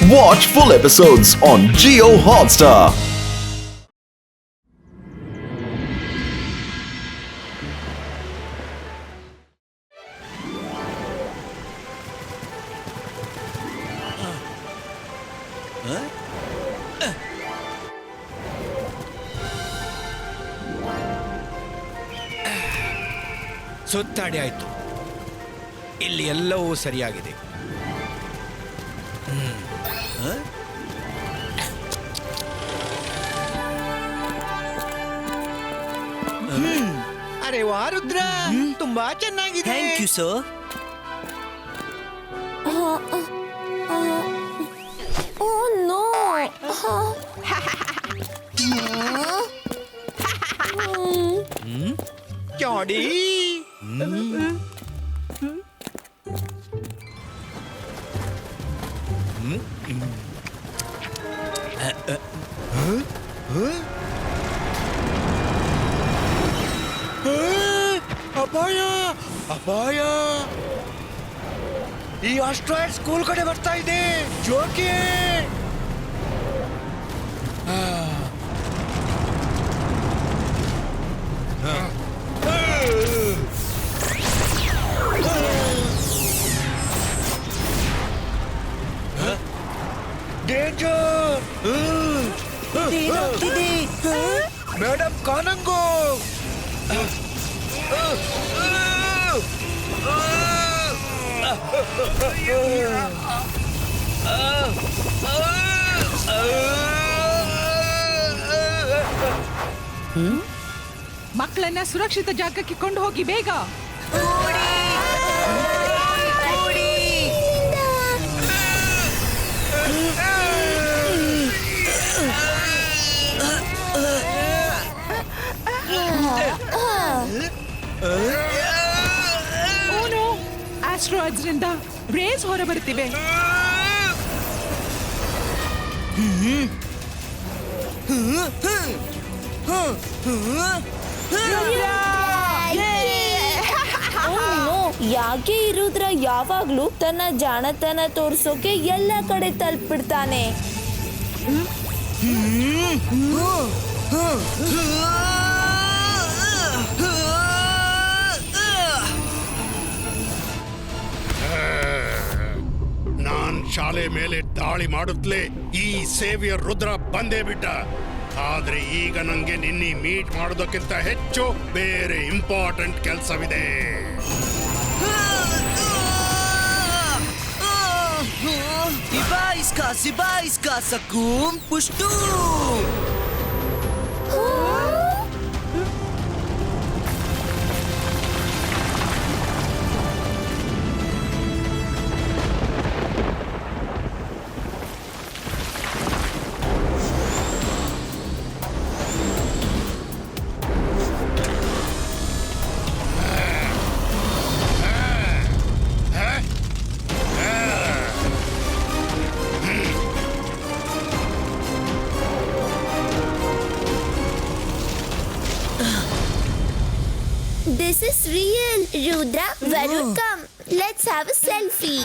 Watch full episodes on Jio Hotstar. ಸುತ್ತಾಡಿ ಆಯ್ತು. ಇಲ್ಲಿ ಎಲ್ಲವೂ ಸರಿಯಾಗಿದೆ. ಅರೆ ವಾ ರುದ್ರ, ತುಂಬಾ ಚೆನ್ನಾಗಿದೆ. Thank you sir. Oh no! ಚಾಡಿ ಅಪಾಯ ಅಪಾಯ! ಈ ಆಸ್ಟ್ರಾಯ್ಡ್ ಸ್ಕೂಲ್ ಕಡೆ ಬರ್ತಾ ಇದೆ. ಜೋಕಿ ಡೇಂಜರ್! ಮೇಡಮ್ ಕಾನಂಗೋ! ಮಕ್ಕಳನ್ನ ಸುರಕ್ಷಿತ ಜಾಗಕ್ಕೆ ಕೊಂಡು ಹೋಗಿ ಬೇಗ. ಆಸ್ಟ್ರಾಯ್ಡ್ಸ್ ರಿಂದ ರೇಸ್ ಹೊರಬರುತ್ತಿವೆ. ಯಾಕೆ ಇರುದ್ರ ಯಾವಾಗ್ಲೂ ತನ್ನ ಜಾಣತನ ತೋರ್ಸೋಕೆ ಎಲ್ಲ ಕಡೆ ತಲುಪಿಡ್ತಾನೆ. ನಾನ್ ಶಾಲೆ ಮೇಲೆ ದಾಳಿ ಮಾಡುತ್ತಲೇ ಈ ಸೇವಿಯರ್ ರುದ್ರ ಬಂದೇ ಬಿಟ್ಟ. ಆದ್ರೆ ಈಗ ನಂಗೆ ನಿನ್ನೆ ಮೀಟ್ ಮಾಡೋದಕ್ಕಿಂತ ಹೆಚ್ಚು ಬೇರೆ important ಕೆಲಸವಿದೆ. ಸಿಬಾ ಸಕೂಂ ಪುಷ್ಟು. This is real. Rudra, Varun, come. Let's have a selfie.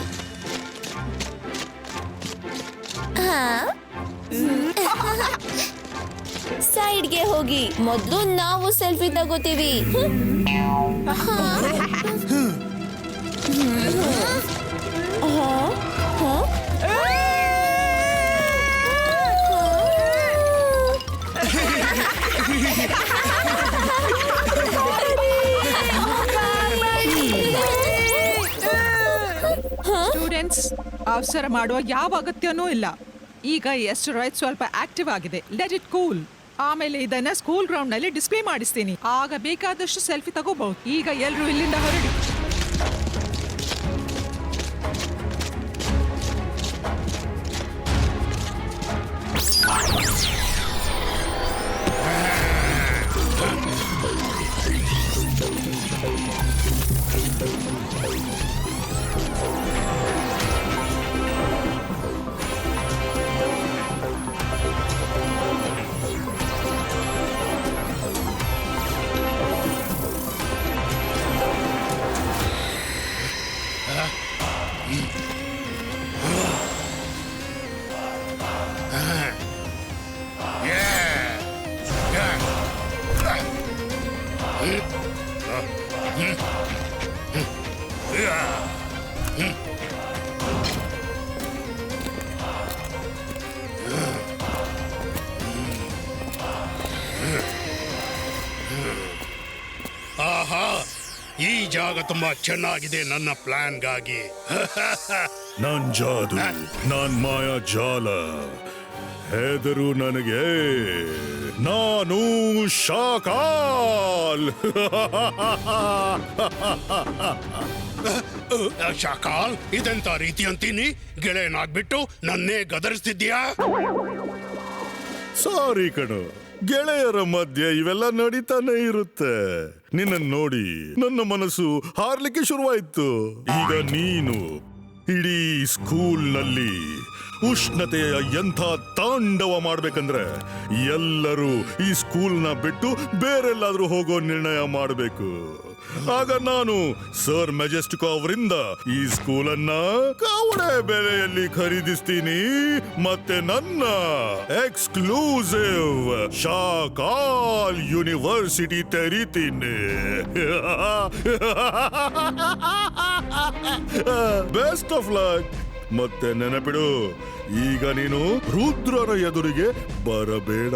ಸೈಡ್ಗೆ ಹೋಗಿ, ಮೊದಲು ನಾವು ಸೆಲ್ಫಿ ತಗೋತೀವಿ. ಸ್ಟೂಡೆಂಟ್ಸ್, ಅವಸರ ಮಾಡುವ ಯಾವ ಅಗತ್ಯನೂ ಇಲ್ಲ. ಈಗ ಎಸ್ಟರಾಯ್ಡ್ ಸ್ವಲ್ಪ ಆಕ್ಟಿವ್ ಆಗಿದೆ. Let it cool. ಆಮೇಲೆ ಇದನ್ನ ಸ್ಕೂಲ್ ಗ್ರೌಂಡ್ ನಲ್ಲಿ ಡಿಸ್ಪ್ಲೇ ಮಾಡಿಸ್ತೀನಿ. ಆಗ ಬೇಕಾದಷ್ಟು ಸೆಲ್ಫಿ ತಗೋಬಹುದು. ಈಗ ಎಲ್ಲರೂ ಇಲ್ಲಿಂದ ಹೊರಡಿ. ಈ ಜಾಗ ತುಂಬಾ ಚೆನ್ನಾಗಿದೆ ನನ್ನ ಪ್ಲಾನ್ಗಾಗಿ. ನಾನ್ ಜಾದು, ನಾನ್ ಮಾಯಾ ಜಾಲ. ಹೆದರು ನನಗೆ, ನಾನು ಶಾಕಾಲ್. ಶಾಕಾಲ್, ಇದೆಂತ ರೀತಿ ಅಂತೀನಿ? ಗೆಳೆಯನಾಗ್ಬಿಟ್ಟು ನನ್ನೇ ಗದರಿಸ್ತಿದ್ಯಾ? ಸಾರಿ ಕಣು, ಗೆಳೆಯರ ಮಧ್ಯೆ ಇವೆಲ್ಲ ನಡೀತಾನೆ ಇರುತ್ತೆ. ನಿನ್ನ ನೋಡಿ ನನ್ನ ಮನಸ್ಸು ಹಾರ್ಲಿಕ್ಕೆ ಶುರುವಾಯ್ತು. ಈಗ ನೀನು ಇಡೀ ಸ್ಕೂಲ್ನಲ್ಲಿ ಉಷ್ಣತೆಯ ಎಂಥ ತಾಂಡವ ಮಾಡ್ಬೇಕಂದ್ರೆ ಎಲ್ಲರೂ ಈ ಸ್ಕೂಲ್ನ ಬಿಟ್ಟು ಬೇರೆಲ್ಲಾದ್ರೂ ಹೋಗೋ ನಿರ್ಣಯ ಮಾಡಬೇಕು. ಆಗ ನಾನು ಸರ್ ಮೆಜೆಸ್ಟಿಕೋ ಅವರಿಂದ ಈ ಸ್ಕೂಲನ್ನ ಕವಡೆ ಬೆಲೆಯಲ್ಲಿ ಖರೀದಿಸ್ತೀನಿ, ಮತ್ತೆ ನನ್ನ ಎಕ್ಸ್ಕ್ಲೂಸಿವ್ ಶಾಕಾಲ್ ಯೂನಿವರ್ಸಿಟಿ ತೆರೀತೀನಿ. Best of luck. ಮತ್ತೆ ನೆನಪಿಡು, ಈಗ ನೀನು ರುದ್ರರ ಎದುರಿಗೆ ಬರಬೇಡ.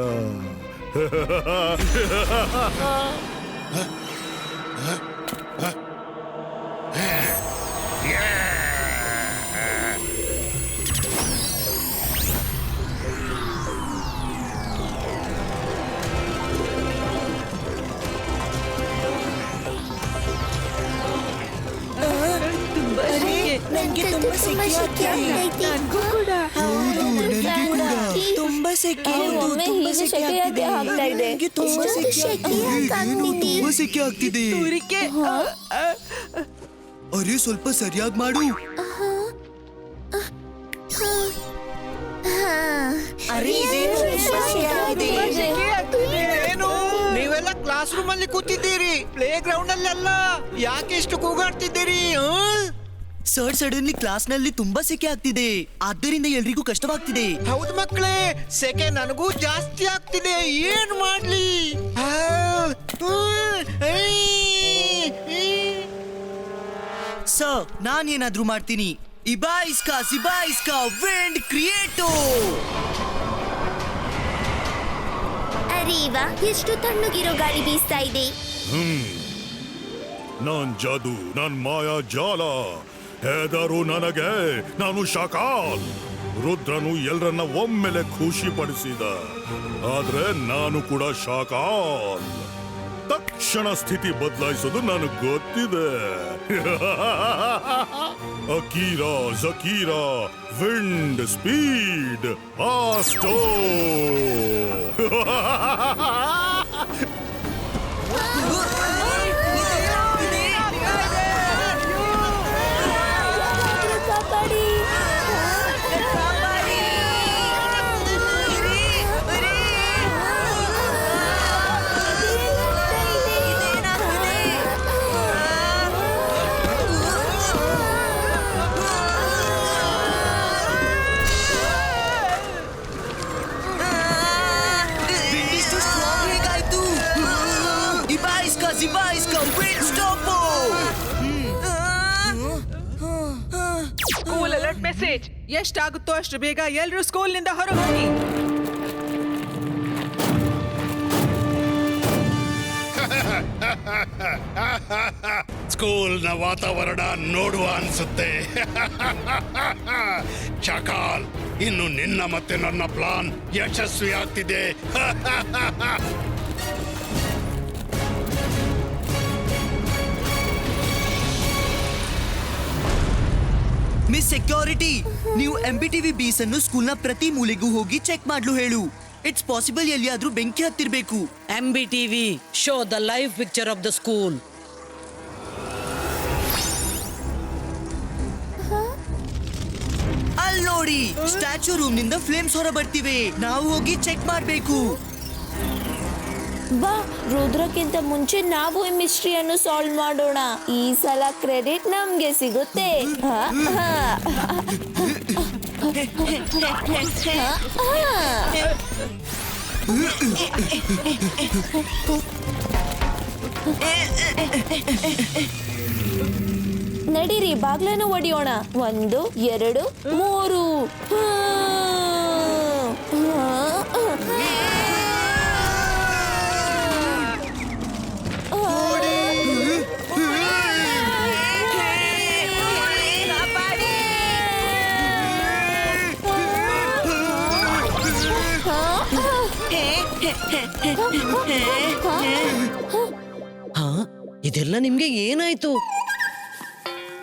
ನಂಗೆ ತುಂಬಾ ಸೆಕೆ ಆಗ್ತಿದೆ. ತುಂಬಾ ಸೆಕೆ, ತುಂಬಾ ಸೆಕೆ ಆಗ್ತಿದೆ. ನಂಗೆ ತುಂಬಾ ಸೆಕೆ ಆಗ್ತಿದೆ. ಅರೆ ಸ್ವಲ್ಪ ಸರಿಯಾಗಿ ಮಾಡು. ಏನು ನೀವೆಲ್ಲ ಕ್ಲಾಸ್ ರೂಮ್ ಅಲ್ಲಿ ಕೂತಿದ್ದೀರಿ, ಪ್ಲೇ ಗ್ರೌಂಡ್ ಅಲ್ಲಿ ಅಲ್ಲ. ಯಾಕೆ ಇಷ್ಟು ಕೂಗಾಡ್ತಿದ್ದೀರಿ? ಸರ್, ಸಡನ್ಲಿ ಕ್ಲಾಸ್ ನಲ್ಲಿ ತುಂಬಾ ಸೆಕೆ ಆಗ್ತಿದೆ, ಆದ್ದರಿಂದ ಎಲ್ರಿಗೂ ಕಷ್ಟವಾಗ್ತಿದೆ. ಹೌದು ಮಕ್ಕಳೇ, ಸೆಕೆ ನನಗೂ ಜಾಸ್ತಿ ಆಗ್ತಿದೆ. ಏನ್ ಮಾಡ್ಲಿ? ಸರ್, ನಾನೇನಾದ್ರೂ ಮಾಡ್ತೀನಿ. ಇಬಾಯಿಸ್ಕಾ ಸಿಬಾಯಿಸ್ಕಾ ವಿಂಡ್ ಕ್ರಿಯೇಟೋ. ಅರೆ ವಾ, ಎಷ್ಟು ತಣ್ಣಗಿರೋ ಗಾಳಿ ಬೀಸ್ತಾ ಇದೆ. ನಾನ್ ಜಾದು, ನಾನ್ ಮಾಯಾ ಜಾಲ. ಹೆದರು ನನಗೆ, ನಾನು ಶಾಕಾಲ್. ರುದ್ರನು ಎಲ್ರನ್ನ ಒಮ್ಮೆಲೆ ಖುಷಿ ಪಡಿಸಿದ, ಆದ್ರೆ ನಾನು ಕೂಡ ಶಾಕಾಲ್. ತಕ್ಷಣ ಸ್ಥಿತಿ ಬದಲಾಯಿಸೋದು ನನಗೆ ಗೊತ್ತಿದೆ. ಅಕೀರಾ ಜಕೀರಾ ವಿಂಡ್ ಸ್ಪೀಡ್ ಆಸ್ಟೋ. School alert message. ಎಷ್ಟಾಗುತ್ತೋ ಅಷ್ಟು ಬೇಗ ಎಲ್ಲರೂ ಸ್ಕೂಲ್ನಿಂದ ಹೊರಗೆ ಹೋಗಿ. ಸ್ಕೂಲ್ನ ವಾತಾವರಣ ನೋಡುವ ಅನ್ಸುತ್ತೆ. ಶಾಕಾಲ್, ಇನ್ನು ನಿನ್ನ ಮತ್ತೆ ನನ್ನ ಪ್ಲಾನ್ ಯಶಸ್ವಿ ಆಗ್ತಿದೆ. ಮಿಸ್ ಸೆಕ್ಯೂರಿಟಿ, ನೀವು MBTV ಬೀಸ್ ಅನ್ನು ಸ್ಕೂಲ್ನ ಪ್ರತಿ ಮೂಲೆಗೂ ಹೋಗಿ ಚೆಕ್ ಮಾಡ್ಲು ಹೇಳು. ಇಟ್ಸ್ ಪಾಸಿಬಲ್ ಎಲ್ಲಿಯಾದ್ರೂ ಬೆಂಕಿ ಹತ್ತಿರ್ಬೇಕು. MBTV, show the live picture of the school. ಅಲ್ಲಿ ನೋಡಿ, ಸ್ಟ್ಯಾಚ್ಯೂ ರೂಮ್ ನಿಂದ ಫ್ಲೇಮ್ಸ್ ಹೊರ ಬರ್ತಿವೆ. ನಾವು ಹೋಗಿ ಚೆಕ್ ಮಾಡ್ಬೇಕು. ಬಾ, ರುದ್ರಕ್ಕಿಂತ ಮುಂಚೆ ನಾವು ಈ ಮಿಸ್ಟ್ರಿಯನ್ನು ಸಾಲ್ವ್ ಮಾಡೋಣ. ಈ ಸಲ ಕ್ರೆಡಿಟ್ ನಮ್ಗೆ ಸಿಗುತ್ತೆ. ನಡೀರಿ, ಬಾಗ್ಲನ್ನು ಒಡೆಯೋಣ. 1 2 3. ಹಾ ಇದೆಲ್ಲ ನಿಮ್ಗೆ ಏನಾಯ್ತು?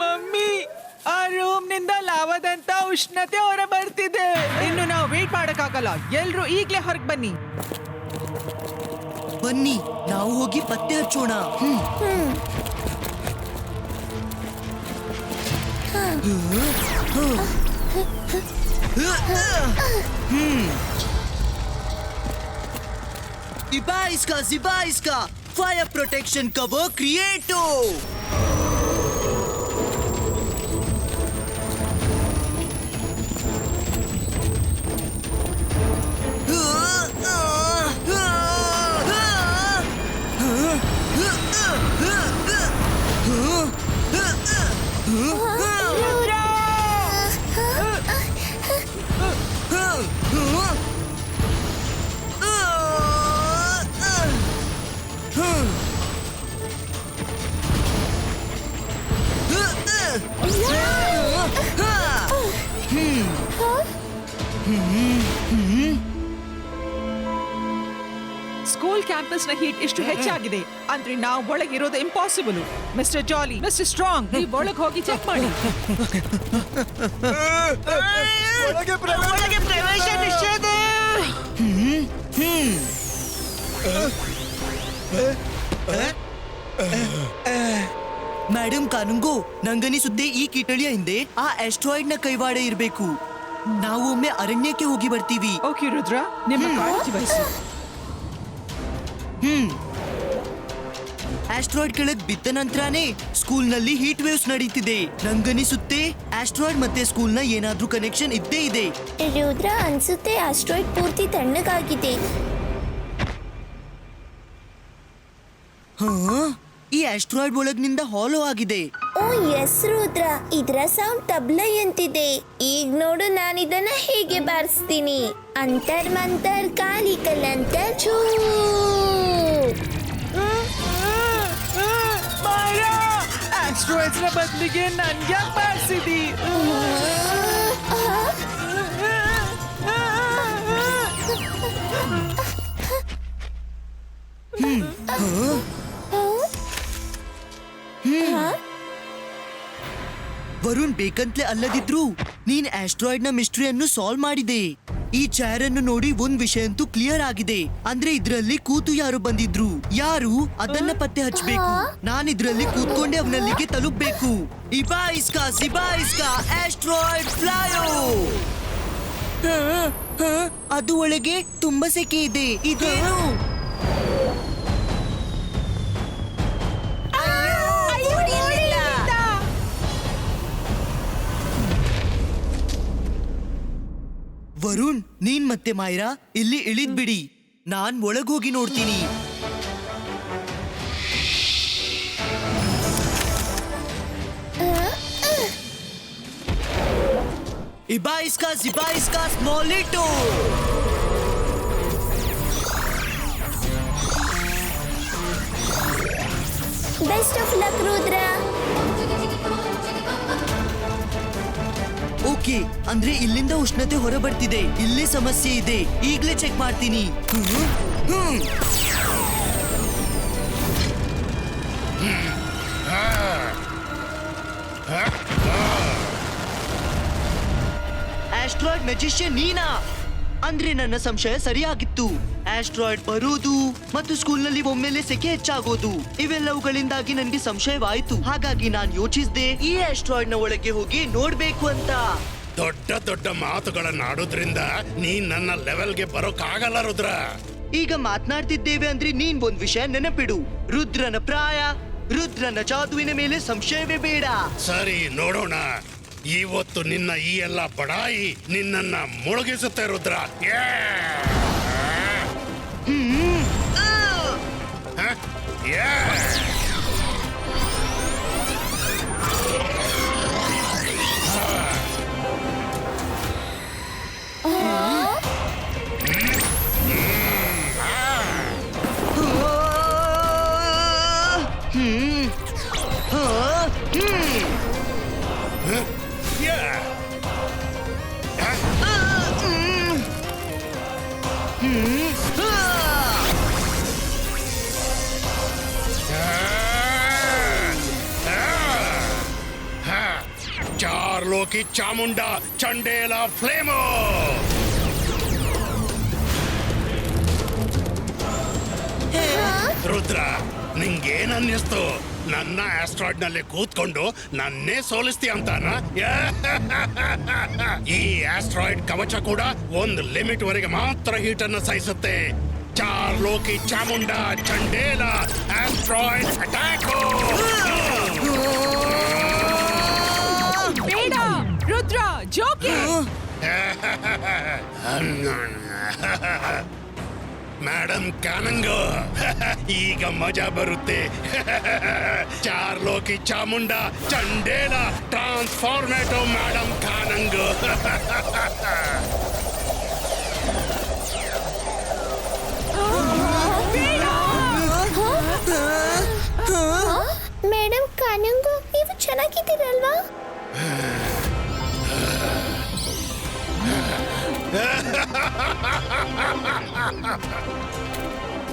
ಮಮ್ಮಿ, ಆ ರೂಮ್ ನಿಂದ ಲಾವದಂತ ಉಷ್ಣತೆ ಹೊರ ಬರ್ತಿದೆ. ಇನ್ನು ನಾವು ವೇಟ್ ಮಾಡಕ್ಕಾಗಲ್ಲ. ಎಲ್ರು ಈಗ್ಲೇ ಹೊರಗ್ ಬನ್ನಿ. ಬನ್ನಿ, ನಾವು ಹೋಗಿ ಪತ್ತೆ ಹಚ್ಚೋಣ. Zibaiska, fire protection cover creato. School campus ನ ಹೀಟ್ ಇಷ್ಟು ಹೆಚ್ಚಾಗಿದೆ ಅಂದ್ರೆ ನಾವು ಒಳಗಿರೋದು ಇಂಪಾಸಿಬಲ್. ಮಿಸ್ಟರ್ ಜಾಲಿ, ಮಿಸ್ಟರ್ ಸ್ಟ್ರಾಂಗ್, ನೀವು ಒಳಗೆ ಹೋಗಿ ಚೆಕ್ ಮಾಡಿ. ಒಳಗೆ ಪ್ರವೇಶ ನಿಷೇಧ. ಮೇಡಮ್ ಕಾನುಂಗೋ, ನಂಗನಿಸುತ್ತೆ ಈ ಕಿಟಳಿಯ ಹಿಂದೆ ಆ ಆಸ್ಟ್ರಾಯ್ಡ್ ನ ಕೈವಾಡ ಇರಬೇಕು. ನಾವು ಒಮ್ಮೆ ಅರಣ್ಯಕ್ಕೆ ಹೋಗಿ ಬರ್ತೀವಿ. ಓಕೆ ರುದ್ರ, ನಿಮ್ಮ ಕಾಳಜಿ ವಹಿಸಿ. ಆಸ್ಟ್ರಾಯ್ಡ್ ಕೆಳಗ್ ಬಿದ್ದ ನಂತರನೇ ಸ್ಕೂಲ್ ನಲ್ಲಿ ಹೀಟ್ ವೇವ್ಸ್ ನಡೀತಿದೆ. ನಂಗನಿಸುತ್ತೆ ಆಸ್ಟ್ರಾಯ್ಡ್ ಮತ್ತೆ ಸ್ಕೂಲ್ ನ ಏನಾದ್ರೂ ಕನೆಕ್ಷನ್ ಇದ್ದೇ ಇದೆ. ರುದ್ರ, ಅನ್ಸುತ್ತೆ ಆಸ್ಟ್ರಾಯ್ಡ್ ಪೂರ್ತಿ ತಣ್ಣಗಾಗಿದೆ. ಈ ಆಸ್ಟ್ರಾಯ್ಡ್ ಒಳಗ್ನಿಂದ ಹಾಲೋ ಆಗಿದೆ. ಓ ಎಸ್ ರುದ್ರ, ಇದ್ರ ಸೌಂಡ್ ತಬ್ಲ ಎಂತಿದೆ. ಈಗ ನೋಡು, ನಾನಿದನ್ನ ಹೇಗೆ ಬಾರಿಸ್ತೀನಿ. ಅಂತರ್ ಮಂತರ್ ಕಾಲಿ ಕಲಂತರ್ ಛೂ. ಆಸ್ಟ್ರಾಯ್ಡ್ಸ್ ನ ಬದಲಿಗೆ ನನ್ಗೆ ಬಾರಿಸಿದಿ. ವರುಣ್ ಬೇಕಂತ್ಲೆ ಅಲ್ಲದಿದ್ರು ನೀನ್ ಆಸ್ಟ್ರಾಯ್ಡ್ ನ ಮಿಸ್ಟ್ರಿಯನ್ನು ಸಾಲ್ವ್ ಮಾಡಿದೆ. ಈ ಚೇರ್ ಅನ್ನು ನೋಡಿ ಒಂದ್ ವಿಷಯ ಅಂತೂ ಕ್ಲಿಯರ್ ಆಗಿದೆ. ಅಂದ್ರೆ ಇದ್ರಲ್ಲಿ ಕೂತು ಯಾರು ಬಂದಿದ್ರು, ಯಾರು ಅದನ್ನ ಪತ್ತೆ ಹಚ್ಚಬೇಕು. ನಾನ್ ಇದ್ರಲ್ಲಿ ಕೂತ್ಕೊಂಡೆ ಅವನಲ್ಲಿಗೆ ತಲುಪಬೇಕು. ಇಬಾಯಿಸ್ಕಾ ಸಿಬಾಯಿಸ್ಕಾ ಆಸ್ಟ್ರಾಯ್ಡ್ ಫ್ಲೈಯೋ. ಅದು ಒಳಗೆ ತುಂಬಾ ಸೆಕೆ ಇದೆ. ಇದೇನು? ವರುಣ್, ನೀನ್ ಮತ್ತೆ ಮಾಯ್ರಾ ಇಲ್ಲಿ ಇಳಿದ್ ಬಿಡಿ. ನಾನ್ ಒಳಗೋಗಿ ನೋಡ್ತೀನಿ. ಇಬಾಯಿಸ್ಕಾ ಸಿಬಾಯಿಸ್ಕಾ ಸ್ಮಾಲಿಟೋ. Best of luck Rudra. Okay, ಅಂದ್ರೆ ಇಲ್ಲಿಂದ ಉಷ್ಣತೆ ಹೊರ ಬರ್ತಿದೆ. ಇಲ್ಲೇ ಸಮಸ್ಯೆ ಇದೆ. ಈಗ್ಲೇ ಚೆಕ್ ಮಾಡ್ತೀನಿ. ಆಸ್ಟ್ರಾಯ್ಡ್ ಮೆಜಿಷಿಯನ್ ನೀನಾ? ಅಂದ್ರೆ ನನ್ನ ಸಂಶಯ ಸರಿಯಾಗಿತ್ತು. ಆಸ್ಟ್ರಾಯ್ಡ್ ಬರುವುದು ಮತ್ತು ಸ್ಕೂಲ್ನಲ್ಲಿ ಒಮ್ಮೆಲೆ ಸೆಕೆ ಹೆಚ್ಚಾಗೋದು, ಇವೆಲ್ಲವುಗಳಿಂದಾಗಿ ನನಗೆ ಸಂಶಯವಾಯಿತು. ಹಾಗಾಗಿ ನಾನು ಯೋಚಿಸಿದೆ ಈ ಆಸ್ಟ್ರಾಯ್ಡ್ ನ ಒಳಗೆ ಹೋಗಿ ನೋಡ್ಬೇಕು ಅಂತ. ದೊಡ್ಡ ದೊಡ್ಡ ಮಾತುಗಳನ್ನಾಡೋದ್ರಿಂದ ನೀನ್ ನನ್ನ ಲೆವೆಲ್ಗೆ ಬರೋಕ್ಕಾಗಲ್ಲ ರುದ್ರ. ಈಗ ಮಾತನಾಡ್ತಿದ್ದೇವೆ ಅಂದ್ರೆ ನೀನ್ ಒಂದ್ ವಿಷಯ ನೆನಪಿಡು. ರುದ್ರನ ಪ್ರಾಯ, ರುದ್ರನ ಜಾದುವಿನ ಮೇಲೆ ಸಂಶಯವೇ ಬೇಡ. ಸರಿ, ನೋಡೋಣ. ಇವತ್ತು ನಿನ್ನ ಈ ಎಲ್ಲ ಬಡಾಯಿ ನಿನ್ನನ್ನ ಮುಳುಗಿಸುತ್ತೆ ರುದ್ರ. ಲೋಕಿ ಚಾಮುಂಡ ಚಂಡೇಲ ಫ್ಲೇಮೋ. ರುದ್ರ, ನಿಂಗೇನ್ ಅನ್ನಿಸ್ತು? ನನ್ನ ಆಸ್ಟ್ರಾಯ್ಡ್ ನಲ್ಲಿ ಕೂತ್ಕೊಂಡು ನನ್ನೇ ಸೋಲಿಸ್ತೀಯ ಅಂತಾನ? ಈ ಆಸ್ಟ್ರಾಯ್ಡ್ ಕವಚ ಕೂಡ ಒಂದು ಲಿಮಿಟ್ ವರೆಗೆ ಮಾತ್ರ ಹೀಟ್ ಅನ್ನು ಸಹಿಸುತ್ತೆ. ಚಾರ್ ಲೋಕಿ ಚಾಮುಂಡ ಚಂಡೇಲ ಆಸ್ಟ್ರಾಯ್ಡ್ ಅಟ್ಯಾಕ್. ಬೇಡ ರುದ್ರ, ಜೋಕೆ. ಮೇಡಮ್ ಕಾನಂಗೋ, ಈಗ ಮಜಾ ಬರುತ್ತೆ. ಚಾರ್ ಲೋಕಿ ಚಾಮುಂಡ ಚಂಡೇಲ ಟ್ರಾನ್ಸ್ಫಾರ್ಮೇಟೋ ಮೇಡಮ್ ಕಾನಂಗೋ. ಮೇಡಮ್ ಕಾನಂಗು, ನೀವು ಚೆನ್ನಾಗಿದ್ದೀರಲ್ವಾ?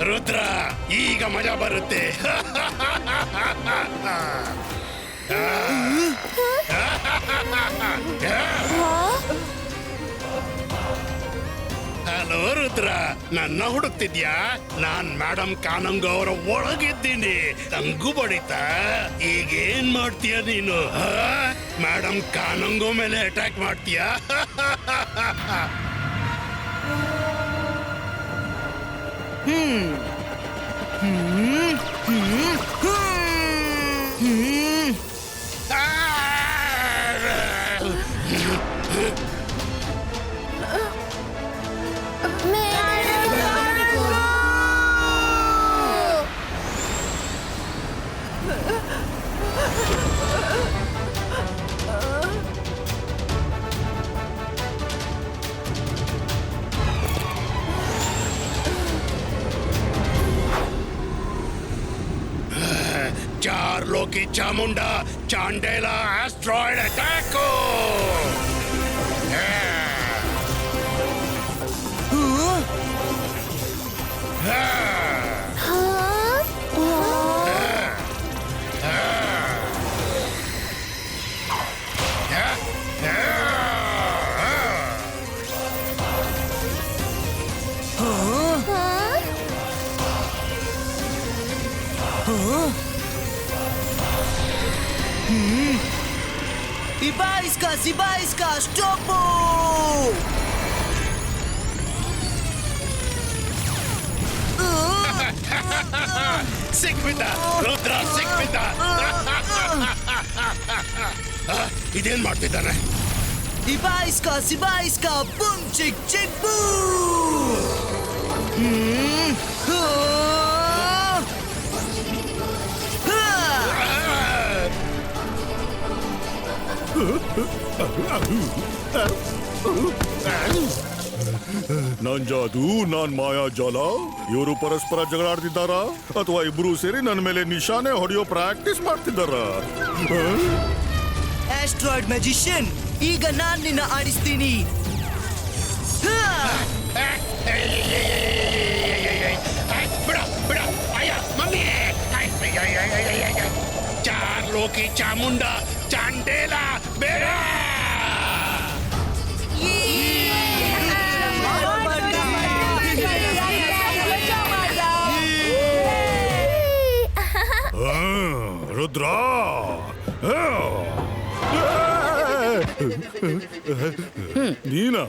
ರುದ್ರ, ಈಗ ಮಜಾ ಬರುತ್ತೆ. ಹಲೋ ರುದ್ರ, ನನ್ನ ಹುಡುಕ್ತಿದ್ಯಾ? ನಾನ್ ಮೇಡಮ್ ಕಾನಂಗು ಅವರ ಒಳಗಿದ್ದೀನಿ. ತಂಗು ಬಡಿತಾ? ಈಗೇನ್ ಮಾಡ್ತೀಯ ನೀನು? ಮೇಡಮ್ ಕಾನಂಗು ಮೇಲೆ ಅಟ್ಯಾಕ್ ಮಾಡ್ತೀಯಾ? चार लोकी चामुंडा चांडेला एस्ट्रॉइड अटैक. Ibaiska, stop! ಸಿಕ್ಬಿದ್ದ ರುದ್ರ, ಸಿಕ್ಬಿದ್ದ. ಇದೇನ್ ಮಾಡ್ತಿದ್ದಾನೆ? Ibaiska, boom, chick, boom! ನನ್ ಜಾದು, ನಾನ್ ಮಾಯಾಜಾಲ, ಇವರು ಪರಸ್ಪರ ಜಗಳಾಡ್ತಿದ್ದಾರ ಅಥವಾ ಇಬ್ರು ಸೇರಿ ನನ್ನ ಮೇಲೆ ನಿಶಾನೆ ಹೊಡೆಯೋ ಪ್ರಾಕ್ಟೀಸ್ ಮಾಡ್ತಿದ್ದಾರ? ಆಸ್ಟ್ರಾಯ್ಡ್ ಮ್ಯಾಜಿಷಿಯನ್, ಈಗ ನಾನ್ ನಿನ್ನ ಆಡಿಸ್ತೀನಿ. ಬಿಡ ಅಯ್ಯ ಮಮ್ಮಿ. ಚಾರ್ ಲೋಕಿ ಚಾಮುಂಡ ಚಾಂಡೇಲ ಬೇಡ. ರುದ್ರ, ನೀನಾ?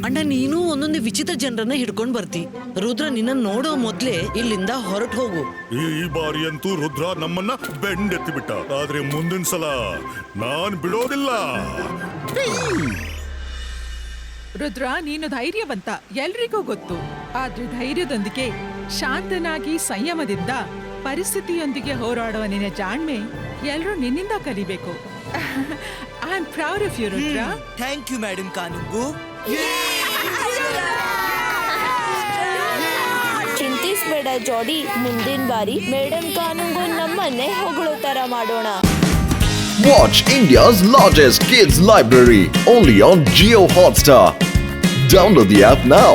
ಅಣ್ಣ, ನೀನು ಒಂದೊಂದು ವಿಚಿತ್ರ ಜನರನ್ನ ಹಿಡ್ಕೊಂಡ್ ಬರ್ತಿ. ರುದ್ರ ನಿನ್ನ ನೋಡೋ ಮೊದ್ಲೇ ಇಲ್ಲಿಂದ ಹೊರಟು ಹೋಗು. ಈ ಬಾರಿ ಅಂತೂ ರುದ್ರ ನಮ್ಮನ್ನ ಬೆಂಡೆತ್ತಿ ಬಿಟ್ಟ, ಆದ್ರೆ ಮುಂದಿನ ಸಲ ನಾನ್ ಬಿಡೋದಿಲ್ಲ. ರುದ್ರ, ನೀನು ಧೈರ್ಯವಂತ, ಎಲ್ರಿಗೂ ಗೊತ್ತು. ಆದ್ರೆ ಧೈರ್ಯದೊಂದಿಗೆ ಶಾಂತನಾಗಿ ಸಂಯಮದಿಂದ ಪರಿಸ್ಥಿತಿಯೊಂದಿಗೆ ಹೋರಾಡುವ ನಿನ್ನ ಜಾಣ್ಮೆ ಎಲ್ಲರೂ ನಿನ್ನಿಂದ ಕಲಿಬೇಕು. I am proud of you Rudra. Thank you madam Kanungo. ಚಿಂತಿಸ್ಬೇಡ ಜೋಡಿ, ಮುಂದಿನ ಬಾರಿ ಮೇಡಮ್ ಕಾನುಂಗು ನಮ್ಮನ್ನೇ ಹೊಗಳೋ ತರ ಮಾಡೋಣ. Watch India's largest kids library only on Jio Hotstar. Download the app now.